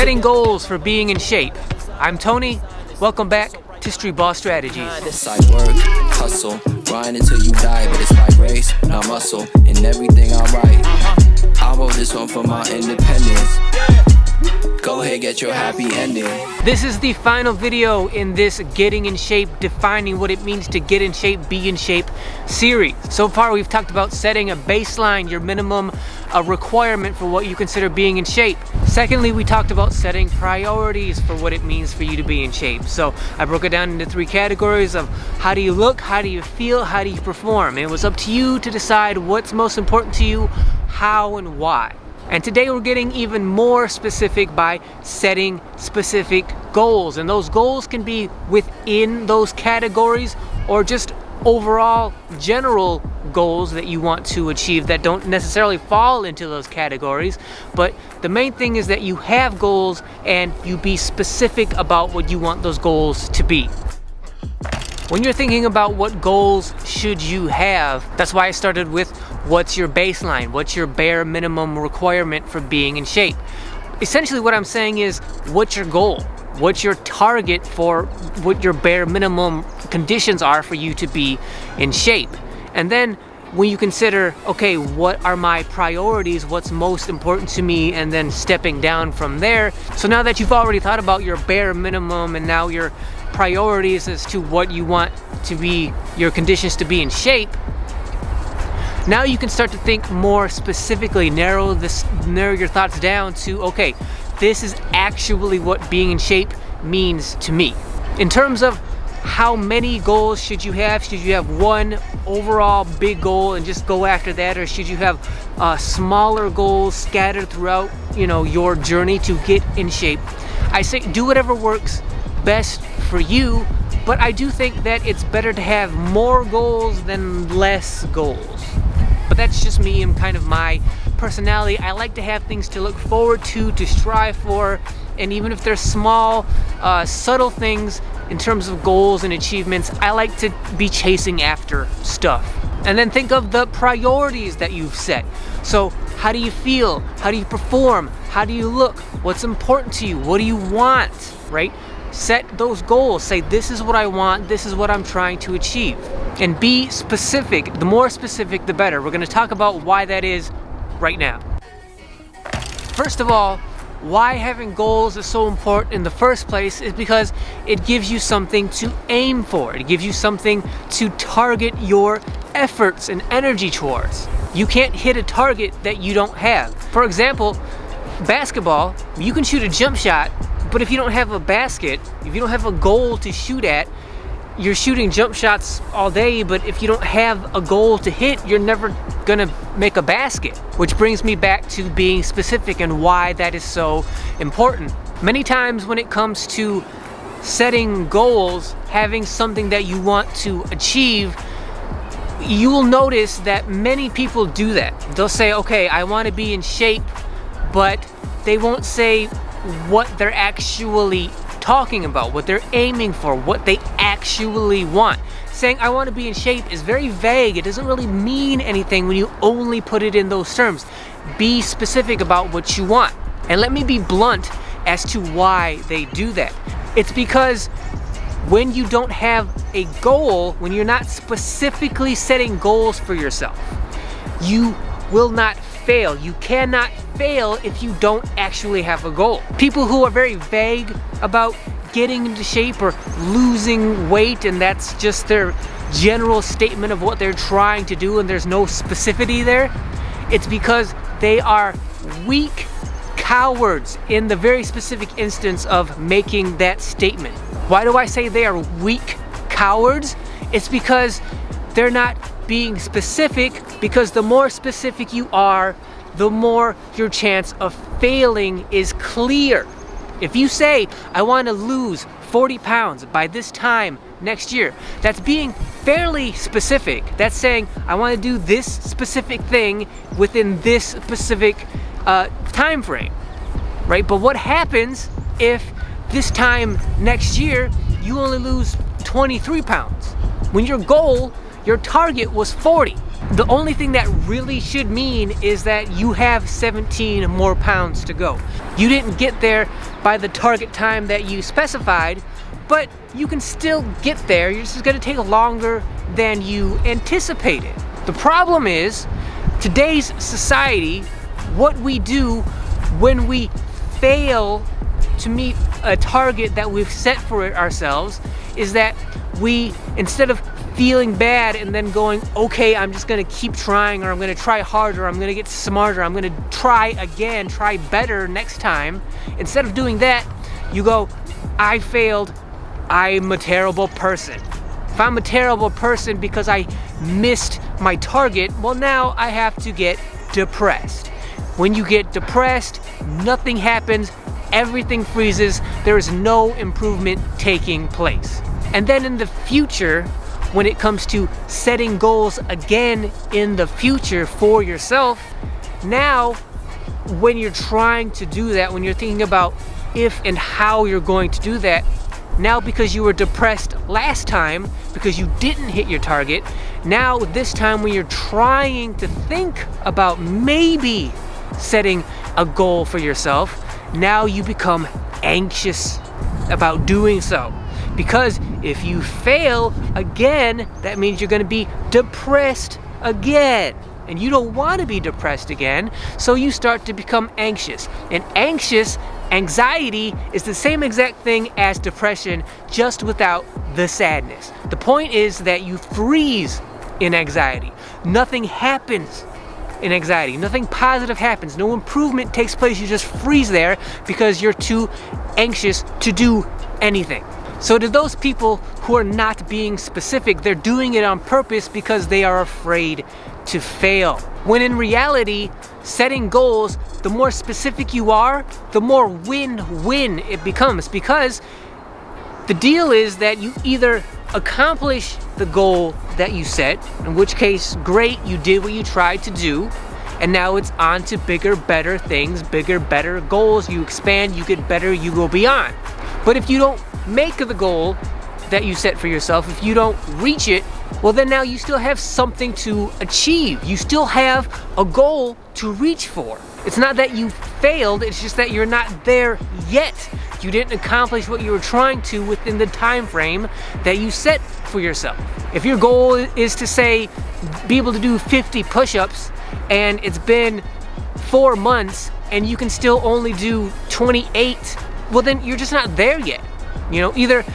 Setting goals for being in shape. I'm Tony. Welcome back to Streetball Strategies. Side work, hustle, grind until you die, but it's like race, not muscle, and everything I write. I wrote this one for my independence. Go ahead, get your happy ending. This is the final video in this Getting in Shape, defining what it means to get in shape, be in shape series. So far we've talked about setting a baseline, your minimum requirement for what you consider being in shape. Secondly, we talked about setting priorities for what it means for you to be in shape. So I broke it down into 3 categories of how do you look, how do you feel, how do you perform. And it was up to you to decide what's most important to you, how and why. And today we're getting even more specific by setting specific goals. And those goals can be within those categories or just overall general goals that you want to achieve that don't necessarily fall into those categories. But the main thing is that you have goals and you be specific about what you want those goals to be. When you're thinking about what goals should you have, that's why I started with what's your baseline, what's your bare minimum requirement for being in shape. Essentially what I'm saying is, what's your goal? What's your target for what your bare minimum conditions are for you to be in shape? And then when you consider, okay, what are my priorities, what's most important to me, and then stepping down from there. So now that you've already thought about your bare minimum and now your priorities as to what you want to be, your conditions to be in shape, now you can start to think more specifically, narrow your thoughts down to, okay, this is actually what being in shape means to me. In terms of how many goals should you have? Should you have one overall big goal and just go after that, or should you have smaller goals scattered throughout, your journey to get in shape? I say do whatever works best for you, but I do think that it's better to have more goals than less goals. But that's just me and kind of my personality. I like to have things to look forward to strive for, and even if they're small, subtle things in terms of goals and achievements, I like to be chasing after stuff. And then think of the priorities that you've set. So how do you feel? How do you perform? How do you look? What's important to you? What do you want, right? Set those goals. Say, this is what I want, this is what I'm trying to achieve. And be specific. The more specific, the better. We're going to talk about why that is right now. First of all, why having goals is so important in the first place is because it gives you something to aim for. It gives you something to target your efforts and energy towards. You can't hit a target that you don't have. For example, basketball, you can shoot a jump shot, but if you don't have a basket, if you don't have a goal to shoot at, you're shooting jump shots all day, but if you don't have a goal to hit, you're never gonna make a basket. Which brings me back to being specific and why that is so important. Many times when it comes to setting goals, having something that you want to achieve, you will notice that many people do that. They'll say, okay, I want to be in shape, but they won't say what they're actually talking about, what they're aiming for, what they actually want. Saying I want to be in shape is very vague. It doesn't really mean anything when you only put it in those terms. Be specific about what you want. And let me be blunt as to why they do that. It's because when you don't have a goal, when you're not specifically setting goals for yourself, you will not fail. You cannot fail if you don't actually have a goal. People who are very vague about getting into shape or losing weight, and that's just their general statement of what they're trying to do, and there's no specificity there, it's because they are weak cowards in the very specific instance of making that statement. Why do I say they are weak cowards? It's because they're not being specific, because the more specific you are, the more your chance of failing is clear. If you say, I want to lose 40 pounds by this time next year, that's being fairly specific. That's saying, I want to do this specific thing within this specific time frame, right? But what happens if this time next year, you only lose 23 pounds? When your goal, your target was 40. The only thing that really should mean is that you have 17 more pounds to go. You didn't get there by the target time that you specified, but you can still get there. You're just gonna take longer than you anticipated. The problem is, today's society, what we do when we fail to meet a target that we've set for ourselves is that we, instead of feeling bad and then going, okay, I'm just gonna keep trying, or I'm gonna try harder, I'm gonna get smarter, I'm gonna try again, try better next time. Instead of doing that, you go, I failed, I'm a terrible person. If I'm a terrible person because I missed my target, well, now I have to get depressed. When you get depressed, nothing happens, everything freezes, there is no improvement taking place. And then in the future, when it comes to setting goals again in the future for yourself, now when you're trying to do that, when you're thinking about if and how you're going to do that, now because you were depressed last time because you didn't hit your target, now this time when you're trying to think about maybe setting a goal for yourself, now you become anxious about doing so. Because if you fail again, that means you're gonna be depressed again. And you don't wanna be depressed again, so you start to become anxious. And anxiety is the same exact thing as depression, just without the sadness. The point is that you freeze in anxiety. Nothing happens in anxiety. Nothing positive happens. No improvement takes place. You just freeze there because you're too anxious to do anything. So to those people who are not being specific, they're doing it on purpose because they are afraid to fail. When in reality, setting goals, the more specific you are, the more win-win it becomes, because the deal is that you either accomplish the goal that you set, in which case, great, you did what you tried to do, and now it's on to bigger, better things, bigger, better goals. You expand, you get better, you go beyond. But if you don't make the goal that you set for yourself, if you don't reach it, well then now you still have something to achieve. You still have a goal to reach for. It's not that you failed, it's just that you're not there yet. You didn't accomplish what you were trying to within the time frame that you set for yourself. If your goal is to say, be able to do 50 push-ups, and it's been 4 months and you can still only do 28, well then you're just not there yet. You know, either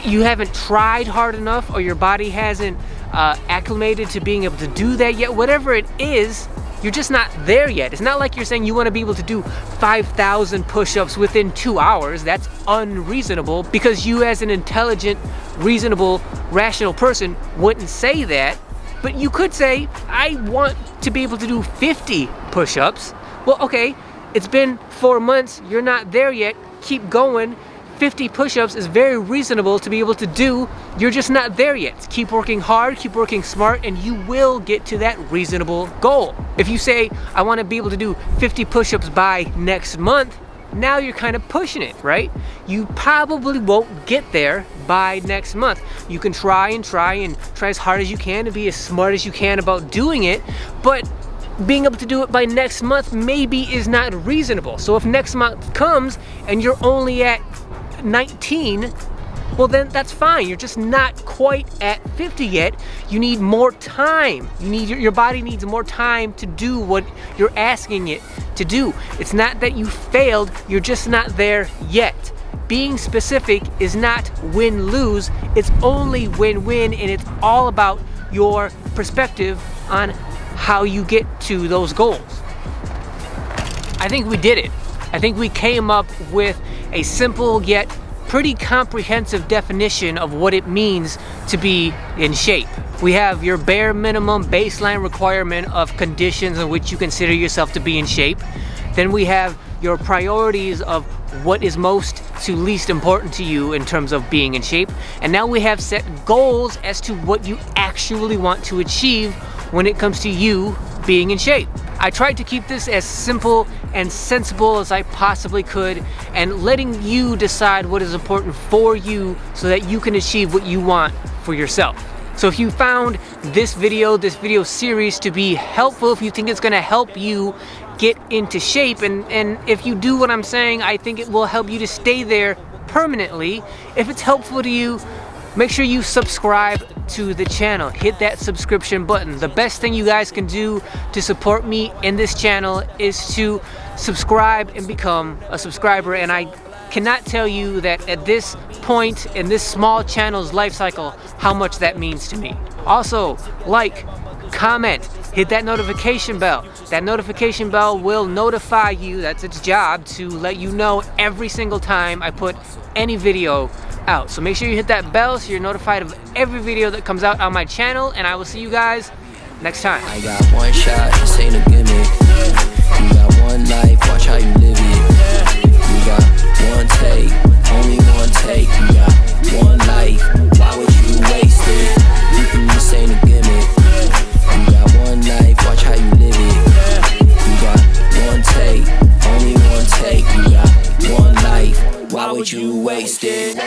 you haven't tried hard enough or your body hasn't acclimated to being able to do that yet. Whatever it is, you're just not there yet. It's not like you're saying you want to be able to do 5,000 push-ups within 2 hours. That's unreasonable, because you as an intelligent, reasonable, rational person wouldn't say that. But you could say, I want to be able to do 50 push-ups. Well, okay, it's been 4 months, you're not there yet, keep going. 50 push-ups is very reasonable to be able to do. You're just not there yet. Keep working hard, keep working smart, and you will get to that reasonable goal. If you say, I want to be able to do 50 push-ups by next month, now you're kind of pushing it, right? You probably won't get there by next month. You can try as hard as you can and be as smart as you can about doing it, but being able to do it by next month maybe is not reasonable. So if next month comes and you're only at 19, well then that's fine. You're just not quite at 50 yet. You need more time. Your body needs more time to do what you're asking it to do. It's not that you failed, you're just not there yet. Being specific is not win-lose, it's only win-win, and it's all about your perspective on how you get to those goals. I think we did it. I think we came up with a simple yet pretty comprehensive definition of what it means to be in shape. We have your bare minimum baseline requirement of conditions in which you consider yourself to be in shape. Then we have your priorities of what is most to least important to you in terms of being in shape. And now we have set goals as to what you actually want to achieve when it comes to you being in shape. I tried to keep this as simple and sensible as I possibly could, and letting you decide what is important for you so that you can achieve what you want for yourself. So if you found this video series to be helpful, if you think it's gonna help you get into shape, and if you do what I'm saying, I think it will help you to stay there permanently. If it's helpful to you, make sure you subscribe to the channel. Hit that subscription button. The best thing you guys can do to support me in this channel is to subscribe and become a subscriber, and I cannot tell you that at this point in this small channel's life cycle how much that means to me. Also, like, comment, hit that notification bell. That notification bell will notify you, that's its job, to let you know every single time I put any video out. So make sure you hit that bell so you're notified of every video that comes out on my channel, and I will see you guys next time. I got one shot, this ain't a gimmick. You got one life, watch how you live it. You got one take, only one take. You got one life, why would you waste it? This ain't a gimmick. You got one life, watch how you live it. You got one take, only one take. You got one life, why would you waste it?